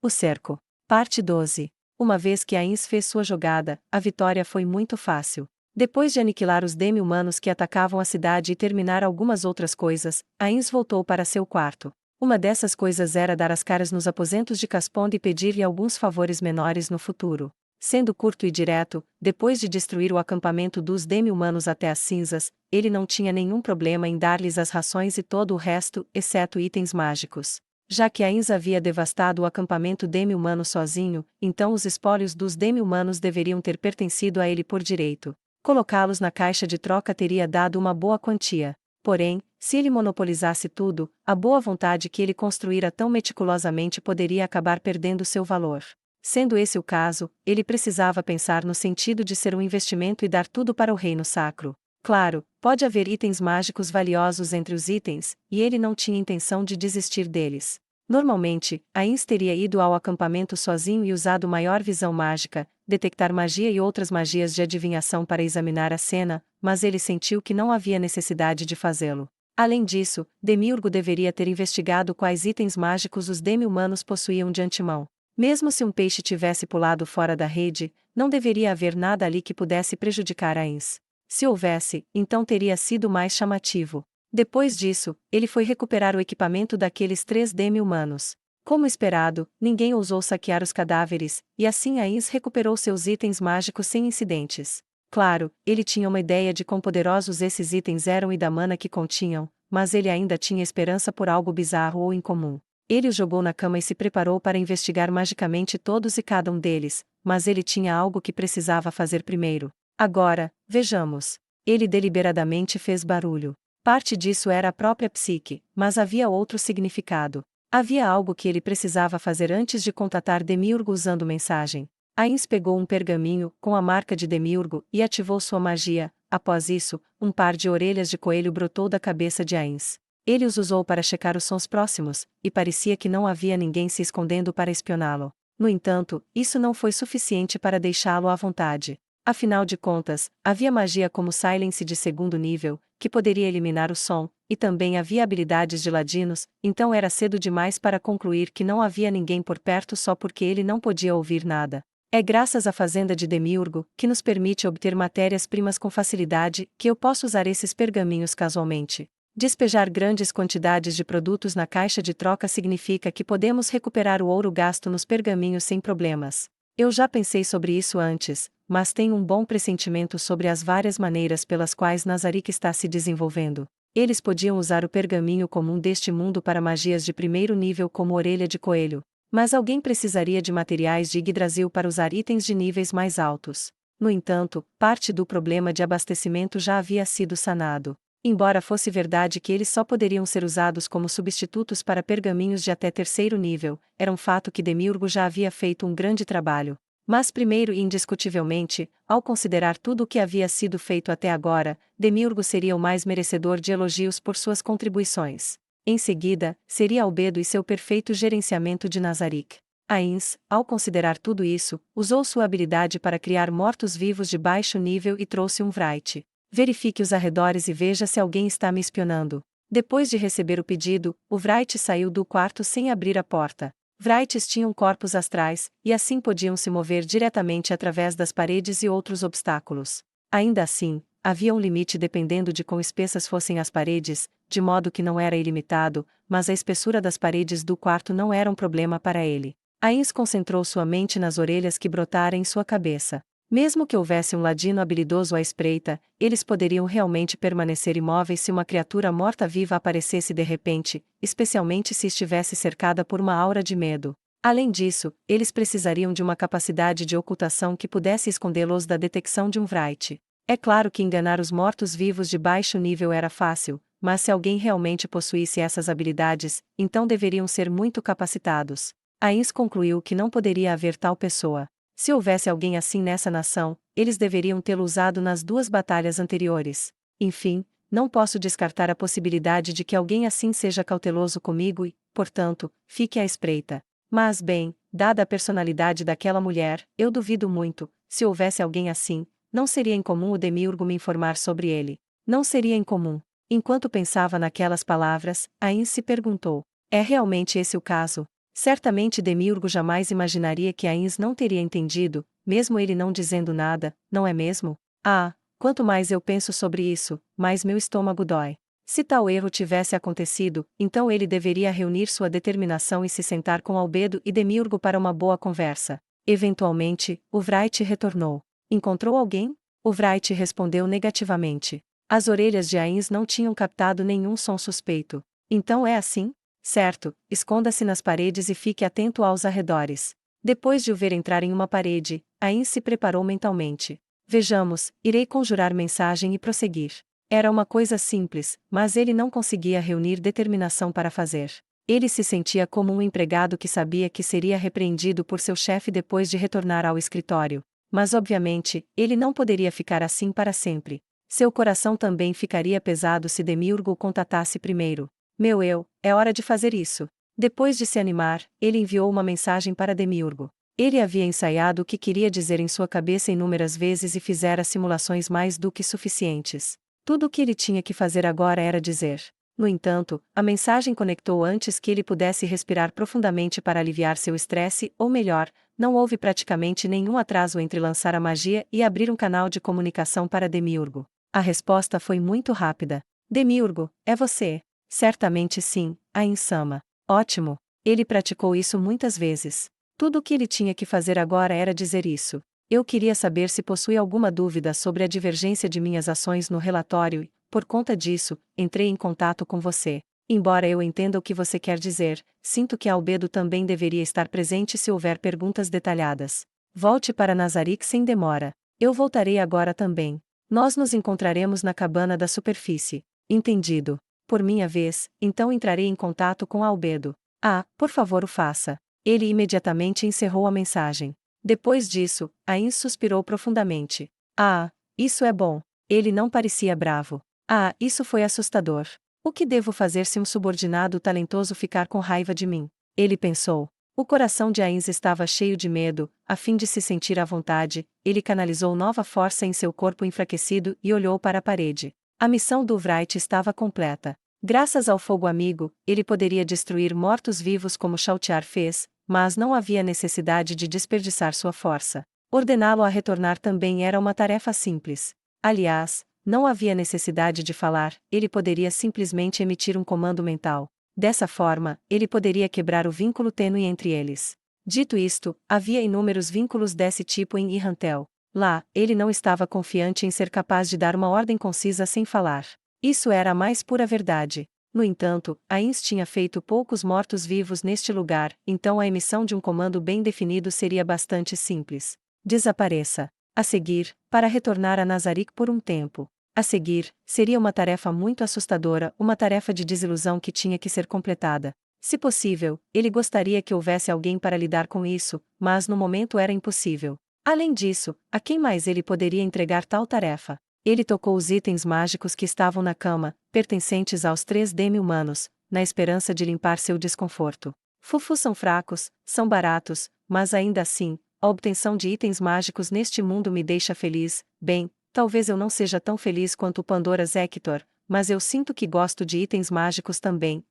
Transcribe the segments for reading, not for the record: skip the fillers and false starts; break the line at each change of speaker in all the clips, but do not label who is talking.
O cerco. Parte 12. Uma vez que Ainz fez sua jogada, a vitória foi muito fácil. Depois de aniquilar os demi-humanos que atacavam a cidade e terminar algumas outras coisas, Ainz voltou para seu quarto. Uma dessas coisas era dar as caras nos aposentos de Casponde e pedir-lhe alguns favores menores no futuro. Sendo curto e direto, depois de destruir o acampamento dos demi-humanos até as cinzas, ele não tinha nenhum problema em dar-lhes as rações e todo o resto, exceto itens mágicos. Já que Ainz havia devastado o acampamento demi-humano sozinho, então os espólios dos demi-humanos deveriam ter pertencido a ele por direito. Colocá-los na caixa de troca teria dado uma boa quantia. Porém, se ele monopolizasse tudo, a boa vontade que ele construíra tão meticulosamente poderia acabar perdendo seu valor. Sendo esse o caso, ele precisava pensar no sentido de ser um investimento e dar tudo para o reino sacro. Claro, pode haver itens mágicos valiosos entre os itens, e ele não tinha intenção de desistir deles. Normalmente, Ainz teria ido ao acampamento sozinho e usado maior visão mágica, detectar magia e outras magias de adivinhação para examinar a cena, mas ele sentiu que não havia necessidade de fazê-lo. Além disso, Demiurgo deveria ter investigado quais itens mágicos os demi-humanos possuíam de antemão. Mesmo se um peixe tivesse pulado fora da rede, não deveria haver nada ali que pudesse prejudicar Ainz. Se houvesse, então teria sido mais chamativo. Depois disso, ele foi recuperar o equipamento daqueles 3 demi-humanos. Como esperado, ninguém ousou saquear os cadáveres, e assim Ainz recuperou seus itens mágicos sem incidentes. Claro, ele tinha uma ideia de quão poderosos esses itens eram e da mana que continham, mas ele ainda tinha esperança por algo bizarro ou incomum. Ele os jogou na cama e se preparou para investigar magicamente todos e cada um deles, mas ele tinha algo que precisava fazer primeiro. Agora, vejamos. Ele deliberadamente fez barulho. Parte disso era a própria psique, mas havia outro significado. Havia algo que ele precisava fazer antes de contatar Demiurgo usando mensagem. Ainz pegou um pergaminho, com a marca de Demiurgo, e ativou sua magia. Após isso, um par de orelhas de coelho brotou da cabeça de Ainz. Ele os usou para checar os sons próximos, e parecia que não havia ninguém se escondendo para espioná-lo. No entanto, isso não foi suficiente para deixá-lo à vontade. Afinal de contas, havia magia como Silence de segundo nível, que poderia eliminar o som, e também havia habilidades de ladinos, então era cedo demais para concluir que não havia ninguém por perto só porque ele não podia ouvir nada. É graças à fazenda de Demiurgo, que nos permite obter matérias-primas com facilidade, que eu posso usar esses pergaminhos casualmente. Despejar grandes quantidades de produtos na caixa de troca significa que podemos recuperar o ouro gasto nos pergaminhos sem problemas. Eu já pensei sobre isso antes, mas tenho um bom pressentimento sobre as várias maneiras pelas quais Nazarick está se desenvolvendo. Eles podiam usar o pergaminho comum deste mundo para magias de primeiro nível como orelha de coelho, mas alguém precisaria de materiais de Yggdrasil para usar itens de níveis mais altos. No entanto, parte do problema de abastecimento já havia sido sanado. Embora fosse verdade que eles só poderiam ser usados como substitutos para pergaminhos de até terceiro nível, era um fato que Demiurgo já havia feito um grande trabalho. Mas primeiro e indiscutivelmente, ao considerar tudo o que havia sido feito até agora, Demiurgo seria o mais merecedor de elogios por suas contribuições. Em seguida, seria Albedo e seu perfeito gerenciamento de Nazarick. Ainz, ao considerar tudo isso, usou sua habilidade para criar mortos-vivos de baixo nível e trouxe um Wright. Verifique os arredores e veja se alguém está me espionando. Depois de receber o pedido, o Wright saiu do quarto sem abrir a porta. Wrights tinham corpos astrais, e assim podiam se mover diretamente através das paredes e outros obstáculos. Ainda assim, havia um limite dependendo de quão espessas fossem as paredes, de modo que não era ilimitado, mas a espessura das paredes do quarto não era um problema para ele. Ainz concentrou sua mente nas orelhas que brotaram em sua cabeça. Mesmo que houvesse um ladino habilidoso à espreita, eles poderiam realmente permanecer imóveis se uma criatura morta-viva aparecesse de repente, especialmente se estivesse cercada por uma aura de medo. Além disso, eles precisariam de uma capacidade de ocultação que pudesse escondê-los da detecção de um Wright. É claro que enganar os mortos-vivos de baixo nível era fácil, mas se alguém realmente possuísse essas habilidades, então deveriam ser muito capacitados. Ainz concluiu que não poderia haver tal pessoa. Se houvesse alguém assim nessa nação, eles deveriam tê-lo usado nas 2 batalhas anteriores. Enfim, não posso descartar a possibilidade de que alguém assim seja cauteloso comigo e, portanto, fique à espreita. Mas bem, dada a personalidade daquela mulher, eu duvido muito. Se houvesse alguém assim, não seria incomum o Demiurgo me informar sobre ele. Não seria incomum. Enquanto pensava naquelas palavras, Ainz se perguntou: é realmente esse o caso? Certamente Demiurgo jamais imaginaria que Ains não teria entendido, mesmo ele não dizendo nada, não é mesmo? Ah, quanto mais eu penso sobre isso, mais meu estômago dói. Se tal erro tivesse acontecido, então ele deveria reunir sua determinação e se sentar com Albedo e Demiurgo para uma boa conversa. Eventualmente, o Wright retornou. Encontrou alguém? O Wright respondeu negativamente. As orelhas de Ains não tinham captado nenhum som suspeito. Então é assim? Certo, esconda-se nas paredes e fique atento aos arredores. Depois de o ver entrar em uma parede, Ains se preparou mentalmente. Vejamos, irei conjurar mensagem e prosseguir. Era uma coisa simples, mas ele não conseguia reunir determinação para fazer. Ele se sentia como um empregado que sabia que seria repreendido por seu chefe depois de retornar ao escritório. Mas obviamente, ele não poderia ficar assim para sempre. Seu coração também ficaria pesado se Demiurgo o contatasse primeiro. Meu eu, é hora de fazer isso. Depois de se animar, ele enviou uma mensagem para Demiurgo. Ele havia ensaiado o que queria dizer em sua cabeça inúmeras vezes e fizera simulações mais do que suficientes. Tudo o que ele tinha que fazer agora era dizer. No entanto, a mensagem conectou antes que ele pudesse respirar profundamente para aliviar seu estresse, ou melhor, não houve praticamente nenhum atraso entre lançar a magia e abrir um canal de comunicação para Demiurgo. A resposta foi muito rápida. Demiurgo, é você? Certamente sim, Ain-sama. Ótimo. Ele praticou isso muitas vezes. Tudo o que ele tinha que fazer agora era dizer isso. Eu queria saber se possui alguma dúvida sobre a divergência de minhas ações no relatório e, por conta disso, entrei em contato com você. Embora eu entenda o que você quer dizer, sinto que Albedo também deveria estar presente se houver perguntas detalhadas. Volte para Nazarick sem demora. Eu voltarei agora também. Nós nos encontraremos na cabana da superfície. Entendido. Por minha vez, então entrarei em contato com Albedo. Ah, por favor o faça. Ele imediatamente encerrou a mensagem. Depois disso, Ains suspirou profundamente. Ah, isso é bom. Ele não parecia bravo. Ah, isso foi assustador. O que devo fazer se um subordinado talentoso ficar com raiva de mim? Ele pensou. O coração de Ains estava cheio de medo, a fim de se sentir à vontade, ele canalizou nova força em seu corpo enfraquecido e olhou para a parede. A missão do Wright estava completa. Graças ao fogo amigo, ele poderia destruir mortos-vivos como Chautiar fez, mas não havia necessidade de desperdiçar sua força. Ordená-lo a retornar também era uma tarefa simples. Aliás, não havia necessidade de falar, ele poderia simplesmente emitir um comando mental. Dessa forma, ele poderia quebrar o vínculo tênue entre eles. Dito isto, havia inúmeros vínculos desse tipo em Irrantel. Lá, ele não estava confiante em ser capaz de dar uma ordem concisa sem falar. Isso era a mais pura verdade. No entanto, Ains tinha feito poucos mortos-vivos neste lugar, então a emissão de um comando bem definido seria bastante simples. Desapareça. A seguir, para retornar a Nazarick por um tempo. A seguir, seria uma tarefa muito assustadora, uma tarefa de desilusão que tinha que ser completada. Se possível, ele gostaria que houvesse alguém para lidar com isso, mas no momento era impossível. Além disso, a quem mais ele poderia entregar tal tarefa? Ele tocou os itens mágicos que estavam na cama, pertencentes aos 3 demi-humanos, na esperança de limpar seu desconforto. Fufus são fracos, são baratos, mas ainda assim, a obtenção de itens mágicos neste mundo me deixa feliz. Bem, talvez eu não seja tão feliz quanto o Pandora's Hector, mas eu sinto que gosto de itens mágicos também.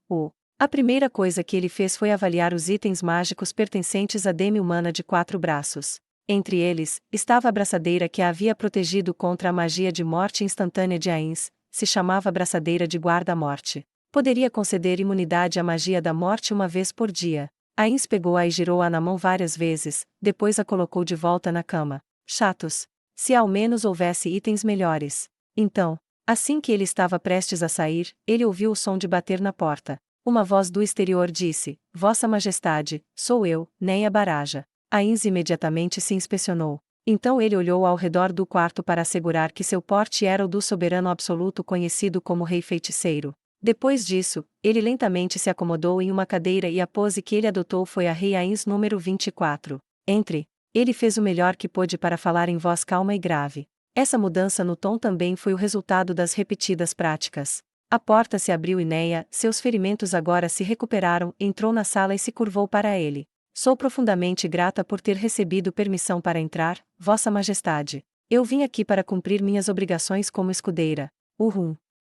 A primeira coisa que ele fez foi avaliar os itens mágicos pertencentes à demi-humana de 4 braços. Entre eles, estava a braçadeira que a havia protegido contra a magia de morte instantânea de Ains, se chamava Braçadeira de Guarda-Morte. Poderia conceder imunidade à magia da morte uma vez por dia. Ains pegou-a e girou-a na mão várias vezes, depois a colocou de volta na cama. Chatos. Se ao menos houvesse itens melhores. Então, assim que ele estava prestes a sair, ele ouviu o som de bater na porta. Uma voz do exterior disse: Vossa Majestade, sou eu, Neia Baraja. Ains imediatamente se inspecionou. Então ele olhou ao redor do quarto para assegurar que seu porte era o do soberano absoluto conhecido como Rei Feiticeiro. Depois disso, ele lentamente se acomodou em uma cadeira e a pose que ele adotou foi a Rei Ains número 24. Entre. Ele fez o melhor que pôde para falar em voz calma e grave. Essa mudança no tom também foi o resultado das repetidas práticas. A porta se abriu e Neia, seus ferimentos agora se recuperaram, entrou na sala e se curvou para ele. Sou profundamente grata por ter recebido permissão para entrar, Vossa Majestade. Eu vim aqui para cumprir minhas obrigações como escudeira.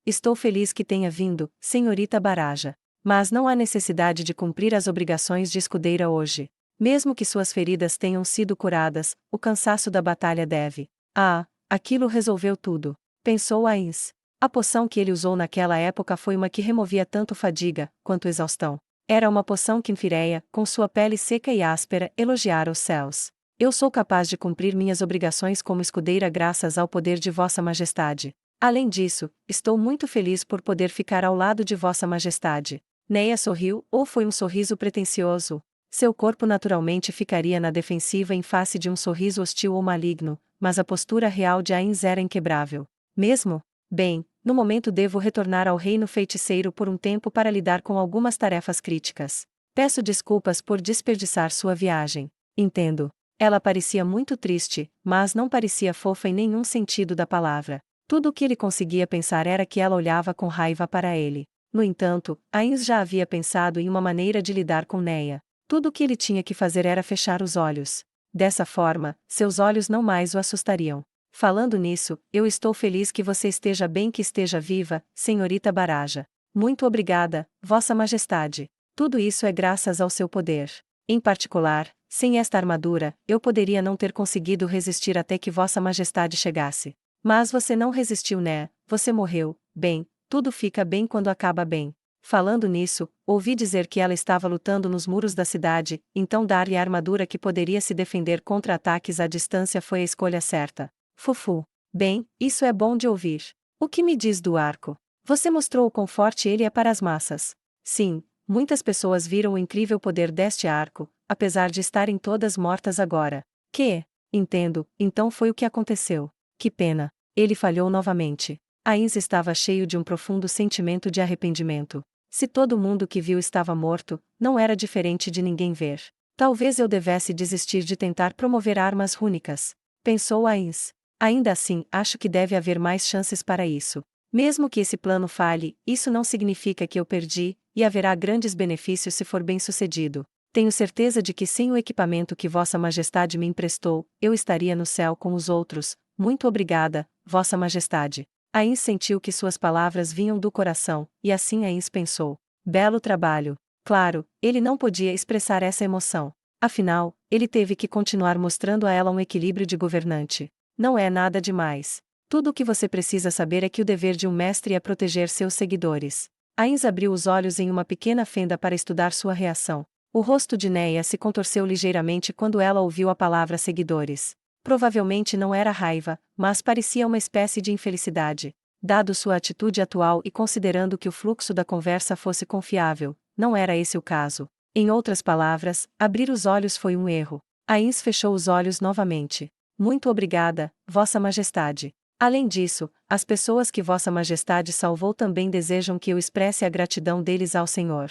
Estou feliz que tenha vindo, Senhorita Baraja. Mas não há necessidade de cumprir as obrigações de escudeira hoje. Mesmo que suas feridas tenham sido curadas, o cansaço da batalha deve. Ah, aquilo resolveu tudo, pensou Ainz. A poção que ele usou naquela época foi uma que removia tanto fadiga, quanto exaustão. Era uma poção que Quinfireia, com sua pele seca e áspera, elogiara os céus. Eu sou capaz de cumprir minhas obrigações como escudeira graças ao poder de Vossa Majestade. Além disso, estou muito feliz por poder ficar ao lado de Vossa Majestade. Neia sorriu, ou foi um sorriso pretensioso? Seu corpo naturalmente ficaria na defensiva em face de um sorriso hostil ou maligno, mas a postura real de Ainz era inquebrável. Mesmo? Bem, no momento devo retornar ao reino feiticeiro por um tempo para lidar com algumas tarefas críticas. Peço desculpas por desperdiçar sua viagem. Entendo. Ela parecia muito triste, mas não parecia fofa em nenhum sentido da palavra. Tudo o que ele conseguia pensar era que ela olhava com raiva para ele. No entanto, Ainz já havia pensado em uma maneira de lidar com Neia. Tudo o que ele tinha que fazer era fechar os olhos. Dessa forma, seus olhos não mais o assustariam. Falando nisso, eu estou feliz que você esteja bem, que esteja viva, senhorita Baraja. Muito obrigada, Vossa Majestade. Tudo isso é graças ao seu poder. Em particular, sem esta armadura, eu poderia não ter conseguido resistir até que Vossa Majestade chegasse. Mas você não resistiu, né? Você morreu. Bem, tudo fica bem quando acaba bem. Falando nisso, ouvi dizer que ela estava lutando nos muros da cidade, então dar-lhe a armadura que poderia se defender contra ataques à distância foi a escolha certa. Fufu. Bem, isso é bom de ouvir. O que me diz do arco? Você mostrou o quão forte ele é para as massas. Sim, muitas pessoas viram o incrível poder deste arco, apesar de estarem todas mortas agora. Que? Entendo, então foi o que aconteceu. Que pena. Ele falhou novamente. Ainz estava cheio de um profundo sentimento de arrependimento. Se todo mundo que viu estava morto, não era diferente de ninguém ver. Talvez eu devesse desistir de tentar promover armas rúnicas. Pensou Ainz. Ainda assim, acho que deve haver mais chances para isso. Mesmo que esse plano falhe, isso não significa que eu perdi, e haverá grandes benefícios se for bem sucedido. Tenho certeza de que sem o equipamento que Vossa Majestade me emprestou, eu estaria no céu com os outros. Muito obrigada, Vossa Majestade. Ainz sentiu que suas palavras vinham do coração, e assim Ainz pensou. Belo trabalho. Claro, ele não podia expressar essa emoção. Afinal, ele teve que continuar mostrando a ela um equilíbrio de governante. Não é nada demais. Tudo o que você precisa saber é que o dever de um mestre é proteger seus seguidores. Ainz abriu os olhos em uma pequena fenda para estudar sua reação. O rosto de Neia se contorceu ligeiramente quando ela ouviu a palavra seguidores. Provavelmente não era raiva, mas parecia uma espécie de infelicidade. Dado sua atitude atual e considerando que o fluxo da conversa fosse confiável, não era esse o caso. Em outras palavras, abrir os olhos foi um erro. Ainz fechou os olhos novamente. Muito obrigada, Vossa Majestade. Além disso, as pessoas que Vossa Majestade salvou também desejam que eu expresse a gratidão deles ao Senhor.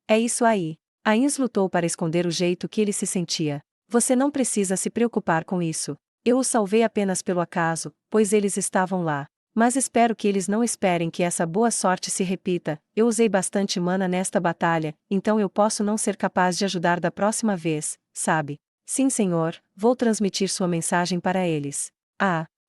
É isso aí. Ainz lutou para esconder o jeito que ele se sentia. Você não precisa se preocupar com isso. Eu os salvei apenas pelo acaso, pois eles estavam lá. Mas espero que eles não esperem que essa boa sorte se repita. Eu usei bastante mana nesta batalha, então eu posso não ser capaz de ajudar da próxima vez, sabe? Sim, senhor, vou transmitir sua mensagem para eles.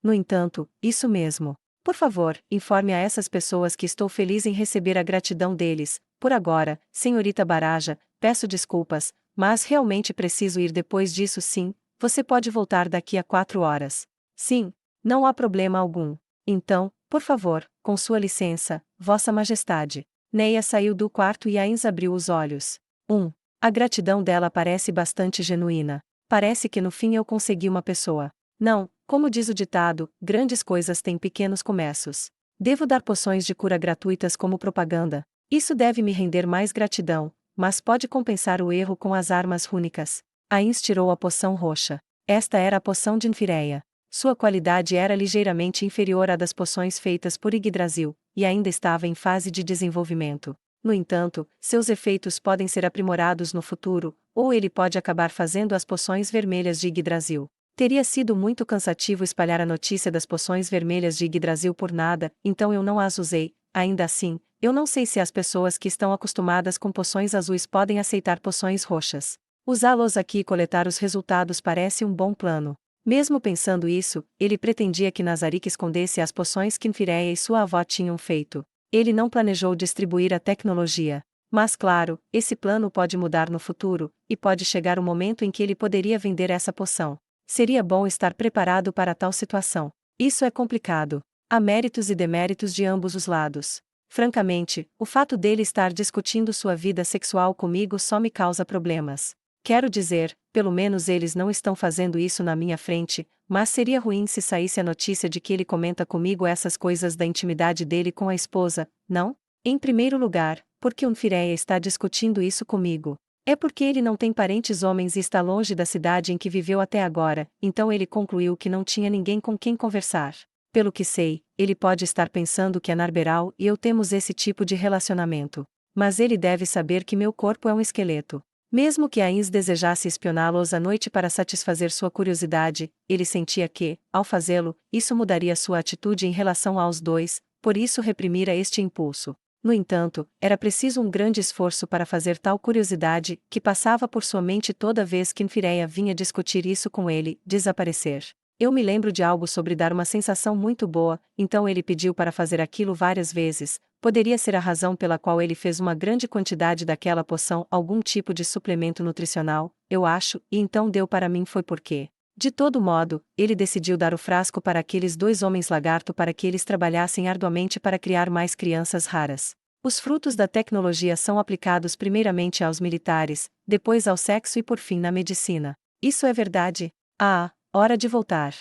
No entanto, isso mesmo. Por favor, informe a essas pessoas que estou feliz em receber a gratidão deles. Por agora, senhorita Baraja, peço desculpas, mas realmente preciso ir depois disso. Sim, você pode voltar daqui a 4 horas. Sim, não há problema algum. Então, por favor, com sua licença, Vossa Majestade. Neia saiu do quarto e Ainz abriu os olhos. A gratidão dela parece bastante genuína. Parece que no fim eu consegui uma pessoa. Não, como diz o ditado, grandes coisas têm pequenos começos. Devo dar poções de cura gratuitas como propaganda. Isso deve me render mais gratidão, mas pode compensar o erro com as armas rúnicas. Ainz tirou a poção roxa. Esta era a poção de Quinfireia. Sua qualidade era ligeiramente inferior à das poções feitas por Yggdrasil, e ainda estava em fase de desenvolvimento. No entanto, seus efeitos podem ser aprimorados no futuro, ou ele pode acabar fazendo as poções vermelhas de Yggdrasil. Teria sido muito cansativo espalhar a notícia das poções vermelhas de Yggdrasil por nada, então eu não as usei. Ainda assim, eu não sei se as pessoas que estão acostumadas com poções azuis podem aceitar poções roxas. Usá-los aqui e coletar os resultados parece um bom plano. Mesmo pensando isso, ele pretendia que Nazarick escondesse as poções que Quinfireia e sua avó tinham feito. Ele não planejou distribuir a tecnologia. Mas claro, esse plano pode mudar no futuro, e pode chegar o momento em que ele poderia vender essa poção. Seria bom estar preparado para tal situação. Isso é complicado. Há méritos e deméritos de ambos os lados. Francamente, o fato dele estar discutindo sua vida sexual comigo só me causa problemas. Quero dizer, pelo menos eles não estão fazendo isso na minha frente, mas seria ruim se saísse a notícia de que ele comenta comigo essas coisas da intimidade dele com a esposa, não? Em primeiro lugar, porque o Fireia está discutindo isso comigo. É porque ele não tem parentes homens e está longe da cidade em que viveu até agora, então ele concluiu que não tinha ninguém com quem conversar. Pelo que sei, ele pode estar pensando que a Narberal e eu temos esse tipo de relacionamento. Mas ele deve saber que meu corpo é um esqueleto. Mesmo que Ains desejasse espioná-los à noite para satisfazer sua curiosidade, ele sentia que, ao fazê-lo, isso mudaria sua atitude em relação aos dois, por isso reprimira este impulso. No entanto, era preciso um grande esforço para fazer tal curiosidade, que passava por sua mente toda vez que Fireia vinha discutir isso com ele, desaparecer. Eu me lembro de algo sobre dar uma sensação muito boa, então ele pediu para fazer aquilo várias vezes. Poderia ser a razão pela qual ele fez uma grande quantidade daquela poção, algum tipo de suplemento nutricional, eu acho, e então deu para mim foi porque. De todo modo, ele decidiu dar o frasco para aqueles dois homens lagarto para que eles trabalhassem arduamente para criar mais crianças raras. Os frutos da tecnologia são aplicados primeiramente aos militares, depois ao sexo e por fim na medicina. Isso é verdade? Ah, hora de voltar.